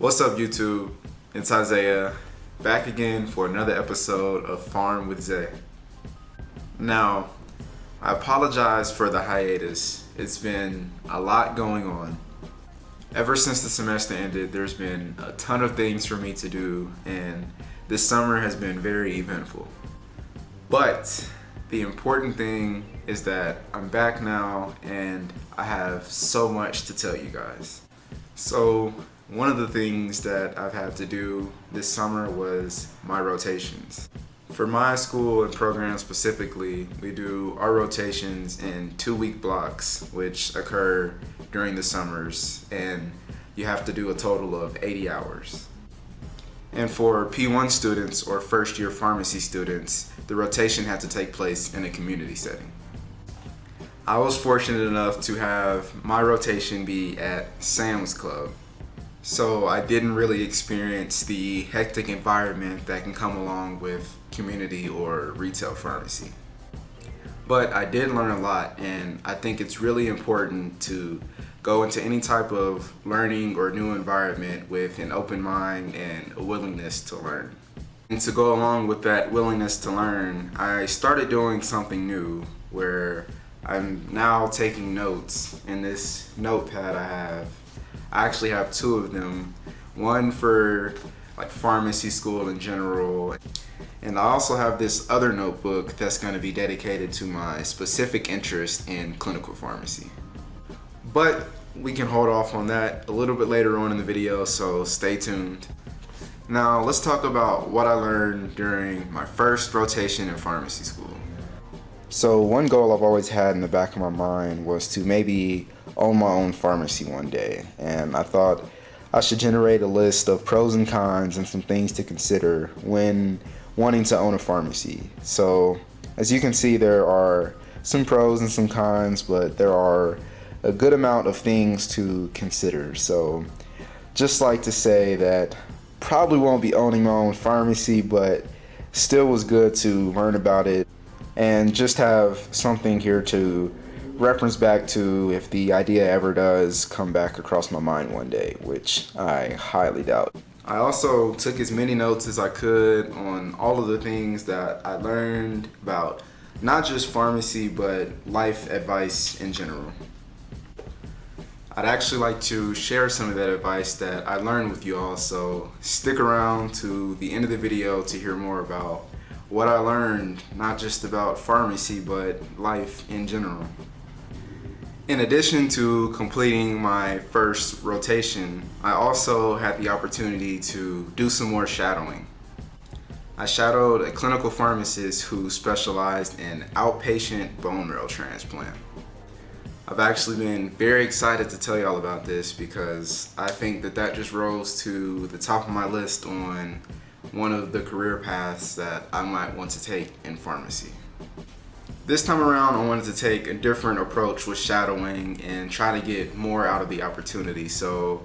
What's up, YouTube? It's Isaiah, back again for another episode of Farm with Zay. Now, I apologize for the hiatus. It's been a lot going on. Ever since the semester ended, there's been a ton of things for me to do, and this summer has been very eventful. But the important thing is that I'm back now and I have so much to tell you guys. So, one of the things that I've had to do this summer was my rotations. For my school and program specifically, we do our rotations in 2-week blocks, which occur during the summers, and you have to do a total of 80 hours. And for P1 students or first year pharmacy students, the rotation had to take place in a community setting. I was fortunate enough to have my rotation be at Sam's Club. So I didn't really experience the hectic environment that can come along with community or retail pharmacy. But I did learn a lot, and I think it's really important to go into any type of learning or new environment with an open mind and a willingness to learn. And to go along with that willingness to learn, I started doing something new where I'm now taking notes in this notepad I actually have 2 of them, one for like pharmacy school in general, and I also have this other notebook that's going to be dedicated to my specific interest in clinical pharmacy. But we can hold off on that a little bit later on in the video, so stay tuned. Now let's talk about what I learned during my first rotation in pharmacy school. So one goal I've always had in the back of my mind was to maybe own my own pharmacy one day, and I thought I should generate a list of pros and cons and some things to consider when wanting to own a pharmacy. So as you can see, there are some pros and some cons, but there are a good amount of things to consider. So just like to say that probably won't be owning my own pharmacy, but still was good to learn about it and just have something here to reference back to if the idea ever does come back across my mind one day, which I highly doubt. I also took as many notes as I could on all of the things that I learned about not just pharmacy, but life advice in general. I'd actually like to share some of that advice that I learned with you all, so stick around to the end of the video to hear more about what I learned, not just about pharmacy, but life in general. In addition to completing my first rotation, I also had the opportunity to do some more shadowing. I shadowed a clinical pharmacist who specialized in outpatient bone marrow transplant. I've actually been very excited to tell y'all about this because I think that just rose to the top of my list on one of the career paths that I might want to take in pharmacy. This time around, I wanted to take a different approach with shadowing and try to get more out of the opportunity. So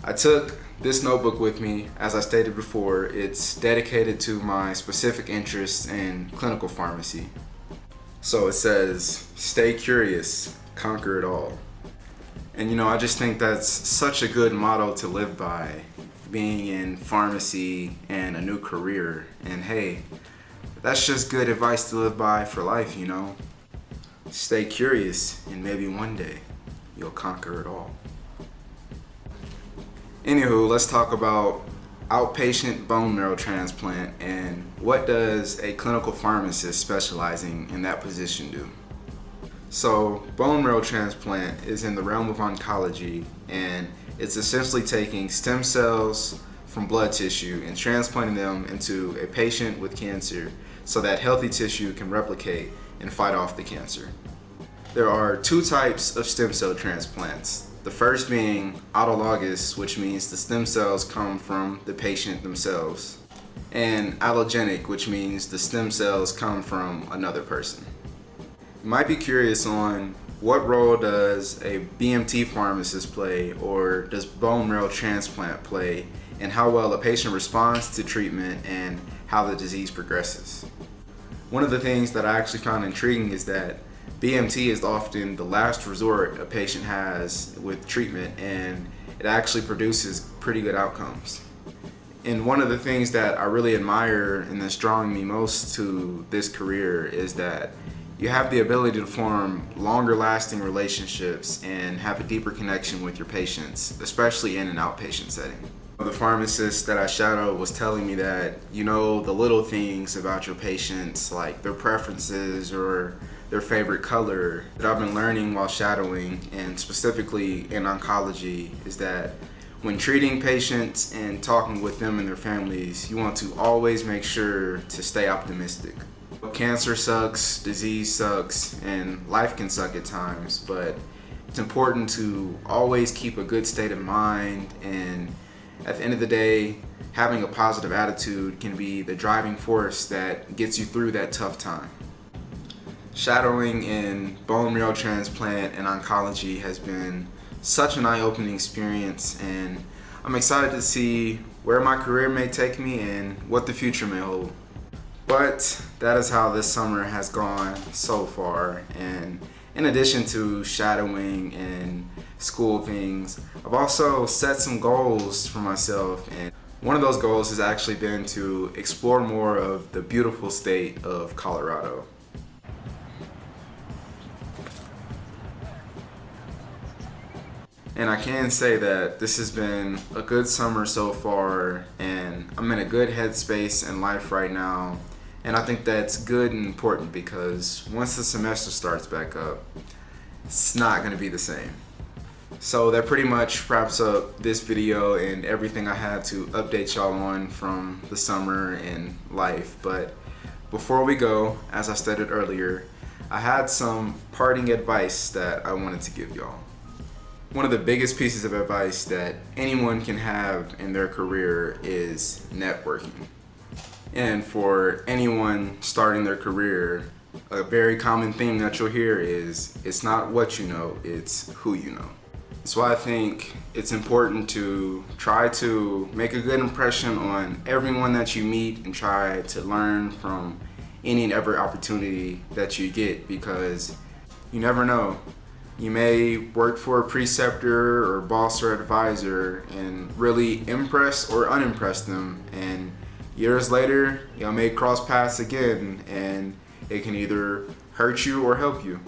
I took this notebook with me. As I stated before, it's dedicated to my specific interests in clinical pharmacy. So it says, "Stay curious, conquer it all." And I just think that's such a good motto to live by, being in pharmacy and a new career. And hey, that's just good advice to live by for life, Stay curious, and maybe one day you'll conquer it all. Anywho, let's talk about outpatient bone marrow transplant and what does a clinical pharmacist specializing in that position do. So, bone marrow transplant is in the realm of oncology, and it's essentially taking stem cells from blood tissue and transplanting them into a patient with cancer so that healthy tissue can replicate and fight off the cancer. There are 2 types of stem cell transplants. The first being autologous, which means the stem cells come from the patient themselves, and allogenic, which means the stem cells come from another person. You might be curious on what role does a BMT pharmacist play, or does bone marrow transplant play, and how well a patient responds to treatment and how the disease progresses. One of the things that I actually found intriguing is that BMT is often the last resort a patient has with treatment, and it actually produces pretty good outcomes. And one of the things that I really admire and that's drawing me most to this career is that you have the ability to form longer lasting relationships and have a deeper connection with your patients, especially in an outpatient setting. The pharmacist that I shadowed was telling me that you know the little things about your patients, like their preferences or their favorite color, that I've been learning while shadowing, and specifically in oncology, is that when treating patients and talking with them and their families, you want to always make sure to stay optimistic. Cancer sucks, disease sucks, and life can suck at times, but it's important to always keep a good state of mind, and at the end of the day, having a positive attitude can be the driving force that gets you through that tough time. Shadowing in bone marrow transplant and oncology has been such an eye-opening experience, and I'm excited to see where my career may take me and what the future may hold. But that is how this summer has gone so far, and in addition to shadowing and school things, I've also set some goals for myself, and one of those goals has actually been to explore more of the beautiful state of Colorado. And I can say that this has been a good summer so far, and I'm in a good headspace in life right now. And I think that's good and important because once the semester starts back up, it's not going to be the same. So that pretty much wraps up this video and everything I had to update y'all on from the summer and life. But before we go, as I stated earlier, I had some parting advice that I wanted to give y'all. One of the biggest pieces of advice that anyone can have in their career is networking. And for anyone starting their career, a very common theme that you'll hear is, it's not what you know, it's who you know. So I think it's important to try to make a good impression on everyone that you meet and try to learn from any and every opportunity that you get, because you never know. You may work for a preceptor or boss or advisor and really impress or unimpress them, and years later y'all may cross paths again, and it can either hurt you or help you.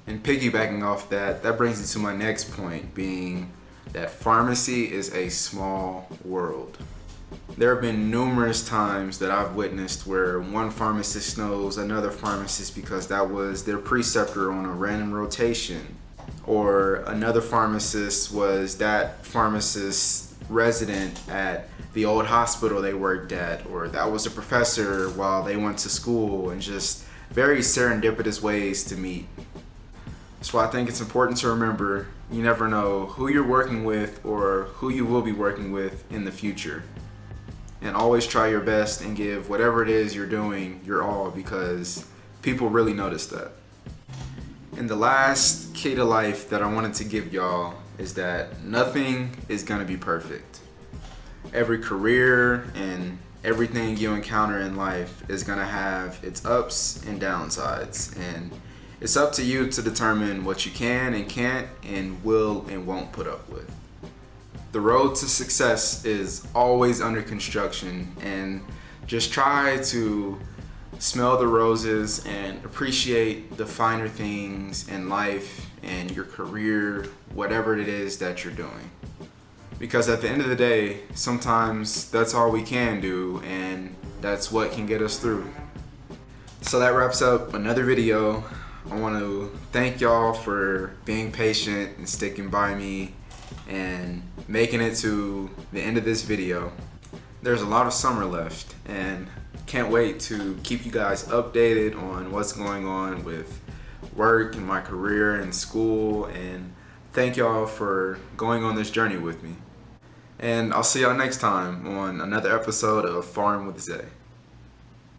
And piggybacking off that, that brings me to my next point, being that pharmacy is a small world. There have been numerous times that I've witnessed where one pharmacist knows another pharmacist because that was their preceptor on a random rotation, or another pharmacist was that pharmacist's resident at the old hospital they worked at, or that was a professor while they went to school, and just very serendipitous ways to meet. So I think it's important to remember, you never know who you're working with or who you will be working with in the future. And always try your best and give whatever it is you're doing your all, because people really notice that. And the last key to life that I wanted to give y'all is that nothing is gonna be perfect. Every career and everything you encounter in life is gonna have its ups and downsides, and it's up to you to determine what you can and can't and will and won't put up with. The road to success is always under construction, and just try to smell the roses and appreciate the finer things in life and your career, whatever it is that you're doing. Because at the end of the day, sometimes that's all we can do, and that's what can get us through. So that wraps up another video. I want to thank y'all for being patient and sticking by me and making it to the end of this video. There's a lot of summer left, and can't wait to keep you guys updated on what's going on with work and my career and school, and thank y'all for going on this journey with me. And I'll see y'all next time on another episode of Farm with Zay.